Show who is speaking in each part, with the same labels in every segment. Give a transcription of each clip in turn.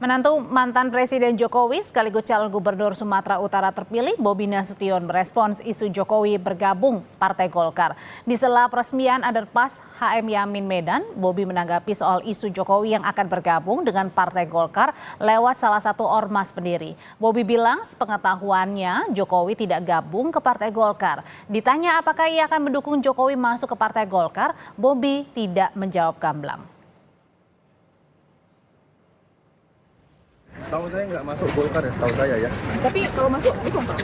Speaker 1: Menantu mantan Presiden Jokowi sekaligus calon gubernur Sumatera Utara terpilih, Bobi Nasution merespons isu Jokowi bergabung Partai Golkar. Di sela peresmian underpass HM Yamin Medan, Bobi menanggapi soal isu Jokowi yang akan bergabung dengan Partai Golkar lewat salah satu ormas pendiri. Bobi bilang sepengetahuannya Jokowi tidak gabung ke Partai Golkar. Ditanya apakah ia akan mendukung Jokowi masuk ke Partai Golkar, Bobi tidak menjawab gamblang.
Speaker 2: Setahu saya nggak masuk Golkar ya, setahu saya ya.
Speaker 3: Tapi kalau masuk dukung Pak?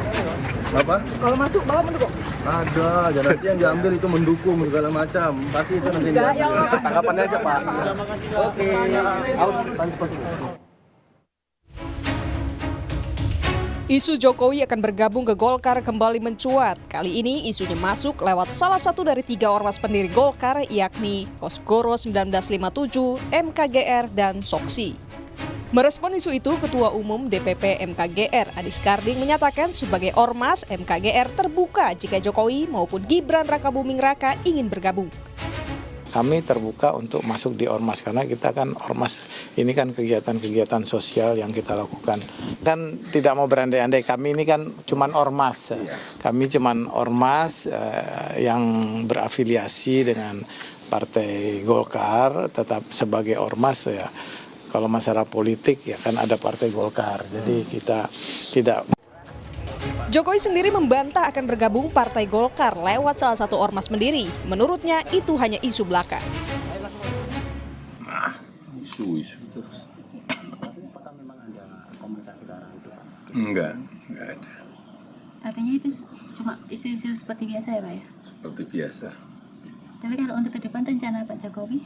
Speaker 2: Apa?
Speaker 3: Kalau masuk Bapak mendukung?
Speaker 2: Ada, jadi nanti yang diambil itu mendukung segala macam. Pasti itu nanti diambil. Tanggapannya aja Pak. Oke, harus seperti itu.
Speaker 4: Isu Jokowi akan bergabung ke Golkar kembali mencuat. Kali ini isunya masuk lewat salah satu dari 3 ormas pendiri Golkar, yakni Kosgoro 1957, MKGR, dan Soksi. Merespon isu itu, Ketua Umum DPP MKGR Adis Karding menyatakan sebagai ormas MKGR terbuka jika Jokowi maupun Gibran Rakabuming Raka ingin bergabung.
Speaker 5: Kami terbuka untuk masuk di ormas karena kita kan ormas ini kan kegiatan-kegiatan sosial yang kita lakukan. Kan tidak mau berandai-andai, kami ini kan cuman ormas. Kami cuman ormas yang berafiliasi dengan Partai Golkar, tetap sebagai ormas ya. Kalau masalah politik ya kan ada Partai Golkar, jadi kita tidak.
Speaker 4: Jokowi sendiri membantah akan bergabung Partai Golkar lewat salah satu ormas pendiri. Menurutnya itu hanya isu belaka.
Speaker 6: Isu terus. Enggak ada.
Speaker 7: Artinya itu cuma isu-isu seperti biasa ya Pak ya? Seperti
Speaker 6: biasa.
Speaker 7: Tapi kalau untuk ke depan rencana Pak Jokowi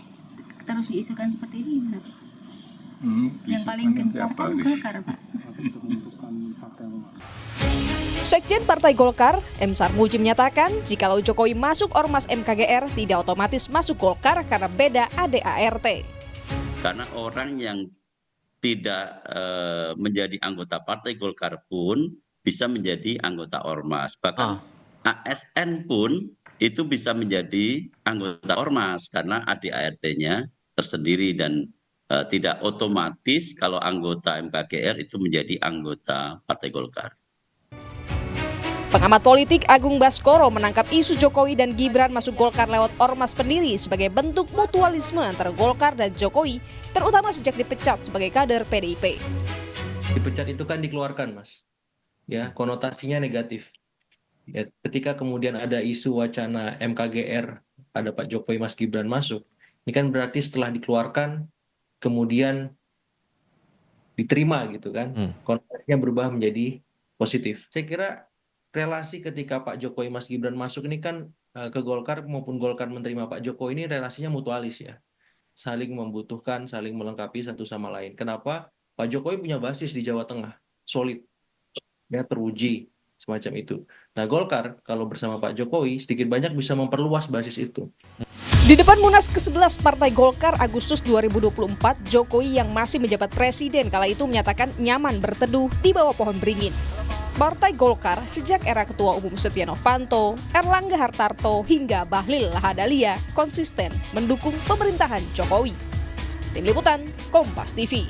Speaker 7: terus diisukan seperti ini gimana Pak? Yang paling kencang kan Golkar, Pak.
Speaker 4: Sekjen Partai Golkar, M. Sarmuji menyatakan jikalau Jokowi masuk ormas MKGR tidak otomatis masuk Golkar karena beda ADART.
Speaker 8: Karena orang yang tidak menjadi anggota Partai Golkar pun bisa menjadi anggota ormas. Bahkan ASN pun itu bisa menjadi anggota ormas karena ADART-nya tersendiri dan tidak otomatis kalau anggota MKGR itu menjadi anggota Partai Golkar.
Speaker 4: Pengamat politik Agung Baskoro menangkap isu Jokowi dan Gibran masuk Golkar lewat ormas pendiri sebagai bentuk mutualisme antara Golkar dan Jokowi, terutama sejak dipecat sebagai kader PDIP.
Speaker 9: Dipecat itu kan dikeluarkan, Mas. Ya, konotasinya negatif. Ya, ketika kemudian ada isu wacana MKGR, ada Pak Jokowi, Mas Gibran masuk, ini kan berarti setelah dikeluarkan kemudian diterima gitu kan, konotasinya berubah menjadi positif. Saya kira relasi ketika Pak Jokowi Mas Gibran masuk ini kan ke Golkar maupun Golkar menerima Pak Jokowi ini relasinya mutualis ya, saling membutuhkan, saling melengkapi satu sama lain. Kenapa? Pak Jokowi punya basis di Jawa Tengah, solid, ya teruji semacam itu. Nah Golkar kalau bersama Pak Jokowi sedikit banyak bisa memperluas basis itu.
Speaker 4: Di depan Munas ke-11 Partai Golkar Agustus 2024, Jokowi yang masih menjabat presiden kala itu menyatakan nyaman berteduh di bawah pohon beringin. Partai Golkar sejak era Ketua Umum Setia Novanto, Erlangga Hartarto hingga Bahlil Lahadalia konsisten mendukung pemerintahan Jokowi. Tim Liputan, Kompas TV.